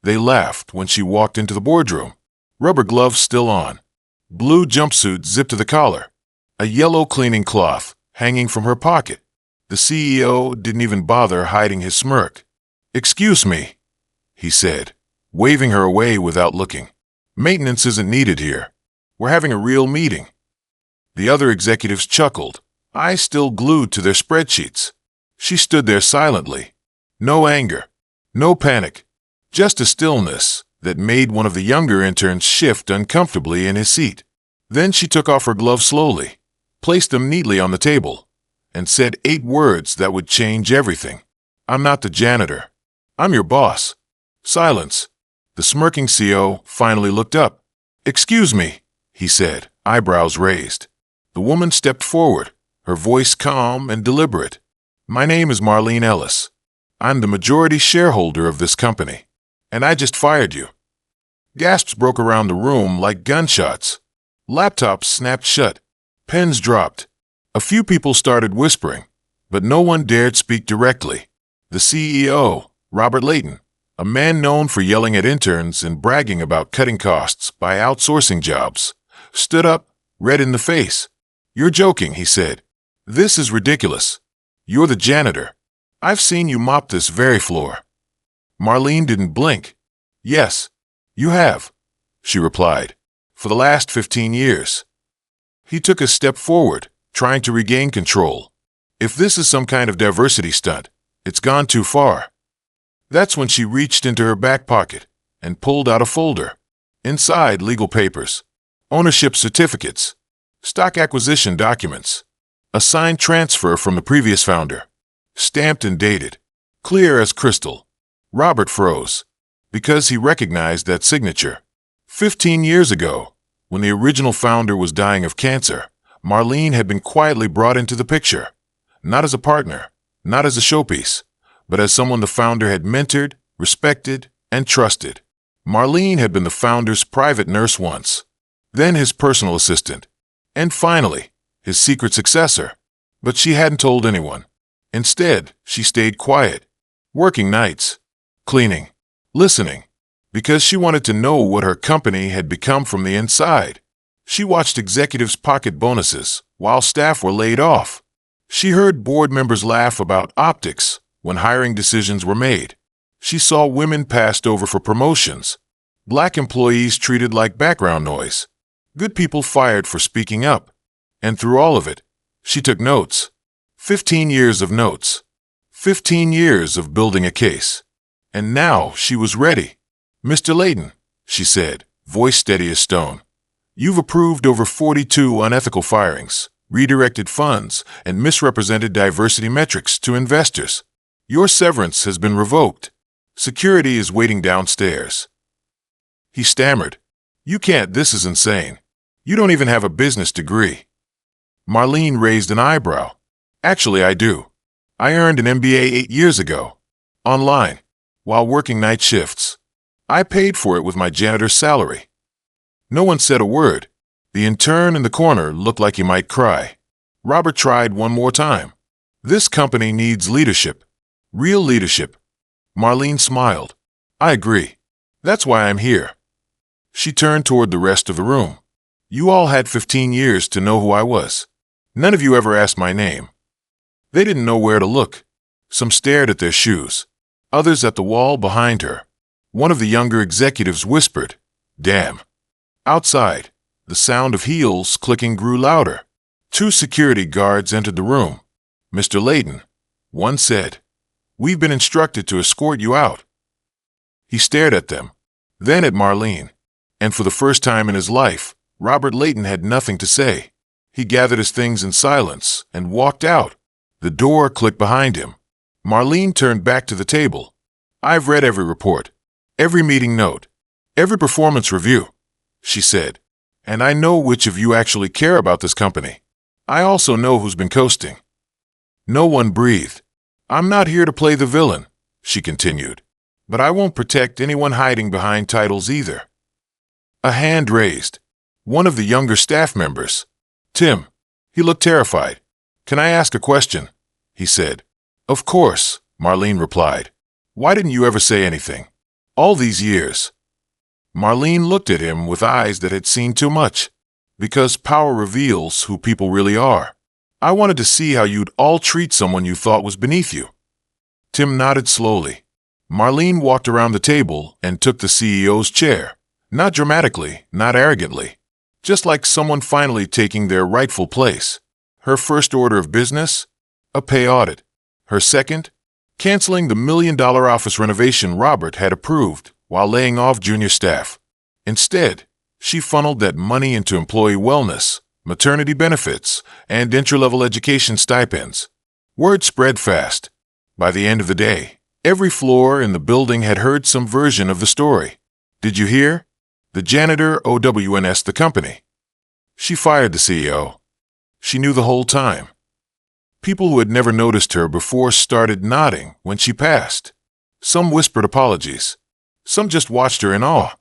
They laughed when she walked into the boardroom, rubber gloves still on, blue jumpsuit zipped to the collar, a yellow cleaning cloth hanging from her pocket. The CEO didn't even bother hiding his smirk. "Excuse me," he said, waving her away without looking. "Maintenance isn't needed here. We're having a real meeting." The other executives chuckled, eyes still glued to their spreadsheets. She stood there silently. No anger, no panic, just a stillness that made one of the younger interns shift uncomfortably in his seat. Then she took off her gloves slowly, placed them neatly on the table, and said 8 words that would change everything. "I'm not the janitor. I'm your boss." Silence. The smirking CO finally looked up. "Excuse me," he said, eyebrows raised. The woman stepped forward, her voice calm and deliberate. "My name is Marlene Ellis. I'm the majority shareholder of this company, and I just fired you." Gasps broke around the room like gunshots. Laptops snapped shut. Pens dropped. A few people started whispering, but no one dared speak directly. The CEO, Robert Layton, a man known for yelling at interns and bragging about cutting costs by outsourcing jobs, stood up, red in the face. "You're joking," he said. "This is ridiculous. You're the janitor. I've seen you mop this very floor." Marlene didn't blink. "Yes, you have," she replied, "for the last 15 years. He took a step forward, trying to regain control. "If this is some kind of diversity stunt, it's gone too far." That's when she reached into her back pocket and pulled out a folder. Inside, legal papers, ownership certificates, stock acquisition documents, a signed transfer from the previous founder, stamped and dated, clear as crystal. Robert froze, because he recognized that signature. 15 years ago, when the original founder was dying of cancer, Marlene had been quietly brought into the picture, not as a partner, not as a showpiece, but as someone the founder had mentored, respected, and trusted. Marlene had been the founder's private nurse once, then his personal assistant, and finally, his secret successor. But she hadn't told anyone. Instead, she stayed quiet, working nights, cleaning, listening, because she wanted to know what her company had become from the inside. She watched executives pocket bonuses while staff were laid off. She heard board members laugh about optics when hiring decisions were made. She saw women passed over for promotions, black employees treated like background noise, good people fired for speaking up. And through all of it, she took notes. 15 years of notes. 15 years of building a case. And now she was ready. "Mr. Layton," she said, voice steady as stone, "you've approved over 42 unethical firings, redirected funds, and misrepresented diversity metrics to investors. Your severance has been revoked. Security is waiting downstairs." He stammered. "You can't, this is insane. You don't even have a business degree." Marlene raised an eyebrow. "Actually, I do. I earned an MBA 8 years ago, online, while working night shifts. I paid for it with my janitor's salary." No one said a word. The intern in the corner looked like he might cry. Robert tried one more time. "This company needs leadership. Real leadership." Marlene smiled. "I agree. That's why I'm here." She turned toward the rest of the room. "You all had 15 years to know who I was. None of you ever asked my name." They didn't know where to look. Some stared at their shoes, others at the wall behind her. One of the younger executives whispered, "Damn." Outside, the sound of heels clicking grew louder. 2 security guards entered the room. "Mr. Layton," one said, "we've been instructed to escort you out." He stared at them, then at Marlene, and for the first time in his life, Robert Layton had nothing to say. He gathered his things in silence and walked out. The door clicked behind him. Marlene turned back to the table. "I've read every report, every meeting note, every performance review," she said, "and I know which of you actually care about this company. I also know who's been coasting." No one breathed. "I'm not here to play the villain," she continued, "but I won't protect anyone hiding behind titles either." A hand raised. One of the younger staff members. "Tim." He looked terrified. "Can I ask a question?" he said. "Of course," Marlene replied. "Why didn't you ever say anything? All these years. Marlene looked at him with eyes that had seen too much. Because power reveals who people really are. I wanted to see how you'd all treat someone you thought was beneath you. Tim nodded slowly. Marlene walked around the table and took the CEO's chair. Not dramatically, not arrogantly. Just like someone finally taking their rightful place. Her first order of business? A pay audit. Her second? Canceling the $1 million office renovation Robert had approved while laying off junior staff. Instead, she funneled that money into employee wellness, maternity benefits, and entry-level education stipends. Word spread fast. By the end of the day, every floor in the building had heard some version of the story. Did you hear? The Janitor OWNS the company. She fired the CEO. She knew the whole time. People who had never noticed her before started nodding when she passed. Some whispered apologies. Some just watched her in awe.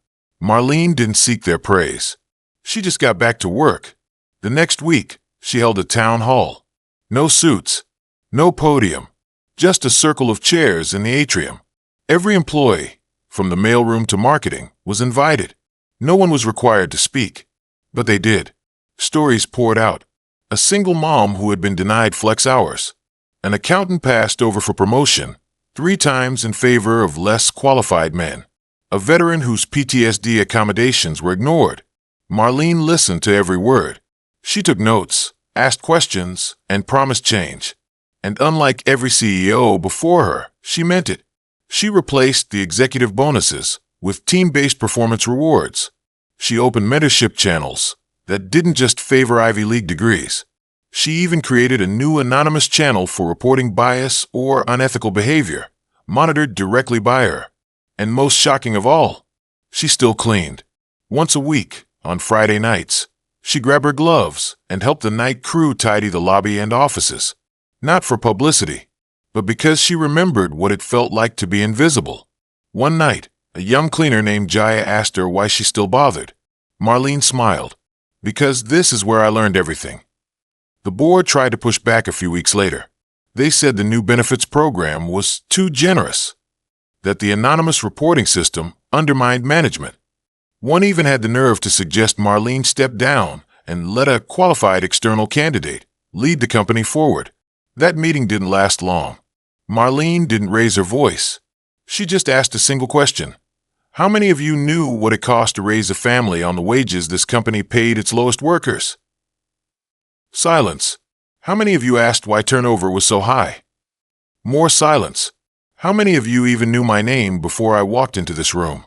Marlene didn't seek their praise. She just got back to work. The next week, she held a town hall. No suits. No podium. Just a circle of chairs in the atrium. Every employee, from the mailroom to marketing, was invited. No one was required to speak. But they did. Stories poured out. A single mom who had been denied flex hours. An accountant passed over for promotion, 3 times in favor of less qualified men. A veteran whose PTSD accommodations were ignored. Marlene listened to every word. She took notes, asked questions, and promised change. And unlike every CEO before her, she meant it. She replaced the executive bonuses with team-based performance rewards. She opened mentorship channels that didn't just favor Ivy League degrees. She even created a new anonymous channel for reporting bias or unethical behavior, monitored directly by her. And most shocking of all, she still cleaned. Once a week, on Friday nights, she grabbed her gloves and helped the night crew tidy the lobby and offices. Not for publicity, but because she remembered what it felt like to be invisible. One night, a young cleaner named Jaya asked her why she still bothered. Marlene smiled. Because this is where I learned everything. The board tried to push back a few weeks later. They said the new benefits program was too generous. That the anonymous reporting system undermined management. One even had the nerve to suggest Marlene step down and let a qualified external candidate lead the company forward. That meeting didn't last long. Marlene didn't raise her voice. She just asked a single question. How many of you knew what it cost to raise a family on the wages this company paid its lowest workers? Silence. How many of you asked why turnover was so high? More silence. How many of you even knew my name before I walked into this room?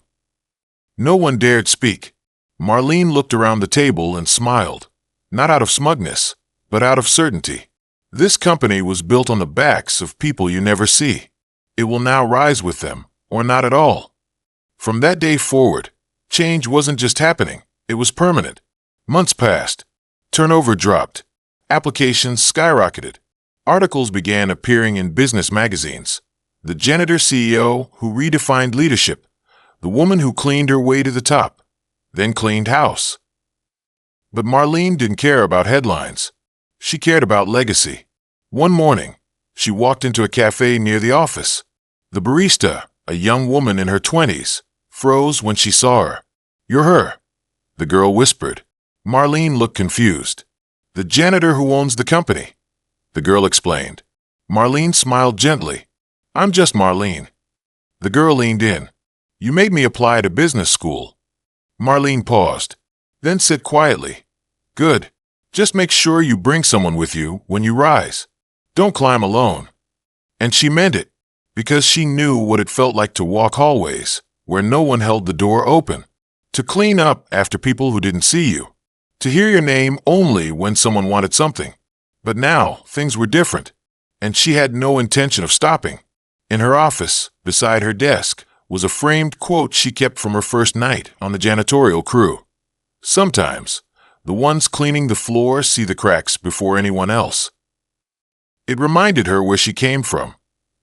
No one dared speak. Marlene looked around the table and smiled. Not out of smugness, but out of certainty. This company was built on the backs of people you never see. It will now rise with them, or not at all. From that day forward, change wasn't just happening, it was permanent. Months passed. Turnover dropped. Applications skyrocketed. Articles began appearing in business magazines. The Janitor CEO who redefined leadership. The woman who cleaned her way to the top. Then cleaned house. But Marlene didn't care about headlines. She cared about legacy. One morning, she walked into a cafe near the office. The barista, a young woman in her 20s, froze when she saw her. "You're her," the girl whispered. Marlene looked confused. "The janitor who owns the company," the girl explained. Marlene smiled gently. "I'm just Marlene." The girl leaned in. "You made me apply to business school." Marlene paused, then said quietly, "Good. Just make sure you bring someone with you when you rise. Don't climb alone." And she meant it, because she knew what it felt like to walk hallways where no one held the door open, to clean up after people who didn't see you, to hear your name only when someone wanted something. But now things were different, and she had no intention of stopping. In her office, beside her desk, was a framed quote she kept from her first night on the janitorial crew. "Sometimes, the ones cleaning the floor see the cracks before anyone else." It reminded her where she came from,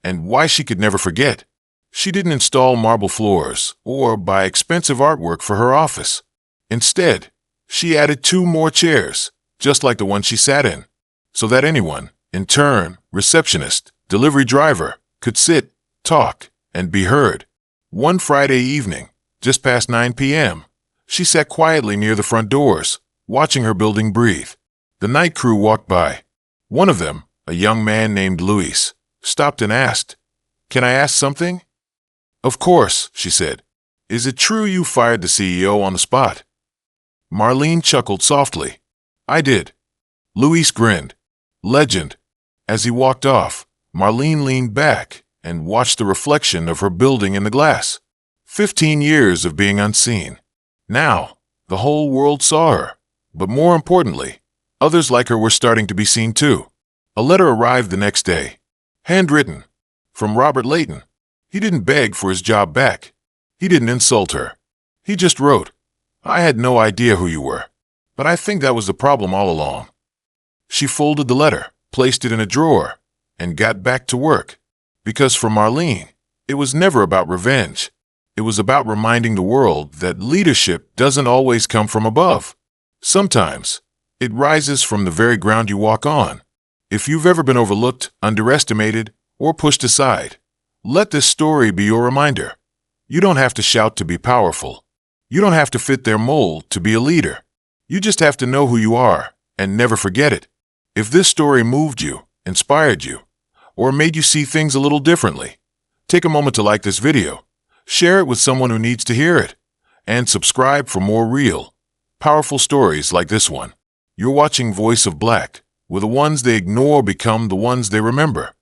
and why she could never forget. She didn't install marble floors or buy expensive artwork for her office. Instead, she added 2 more chairs, just like the one she sat in, so that anyone, intern, receptionist, delivery driver, could sit, talk, and be heard. One Friday evening, just past 9 p.m., she sat quietly near the front doors, watching her building breathe. The night crew walked by. One of them, a young man named Luis, stopped and asked, "Can I ask something?" "Of course," she said. "Is it true you fired the CEO on the spot?" Marlene chuckled softly. "I did." Luis grinned. "Legend." As he walked off, Marlene leaned back and watched the reflection of her building in the glass. 15 years of being unseen. Now, the whole world saw her. But more importantly, others like her were starting to be seen too. A letter arrived the next day. Handwritten. From Robert Layton. He didn't beg for his job back. He didn't insult her. He just wrote, "I had no idea who you were, but I think that was the problem all along." She folded the letter, placed it in a drawer, and got back to work. Because for Marlene, it was never about revenge. It was about reminding the world that leadership doesn't always come from above. Sometimes, it rises from the very ground you walk on. If you've ever been overlooked, underestimated, or pushed aside, let this story be your reminder. You don't have to shout to be powerful. You don't have to fit their mold to be a leader. You just have to know who you are and never forget it. If this story moved you, inspired you, or made you see things a little differently, take a moment to like this video, share it with someone who needs to hear it, and subscribe for more real, powerful stories like this one. You're watching Voice of Black, where the ones they ignore become the ones they remember.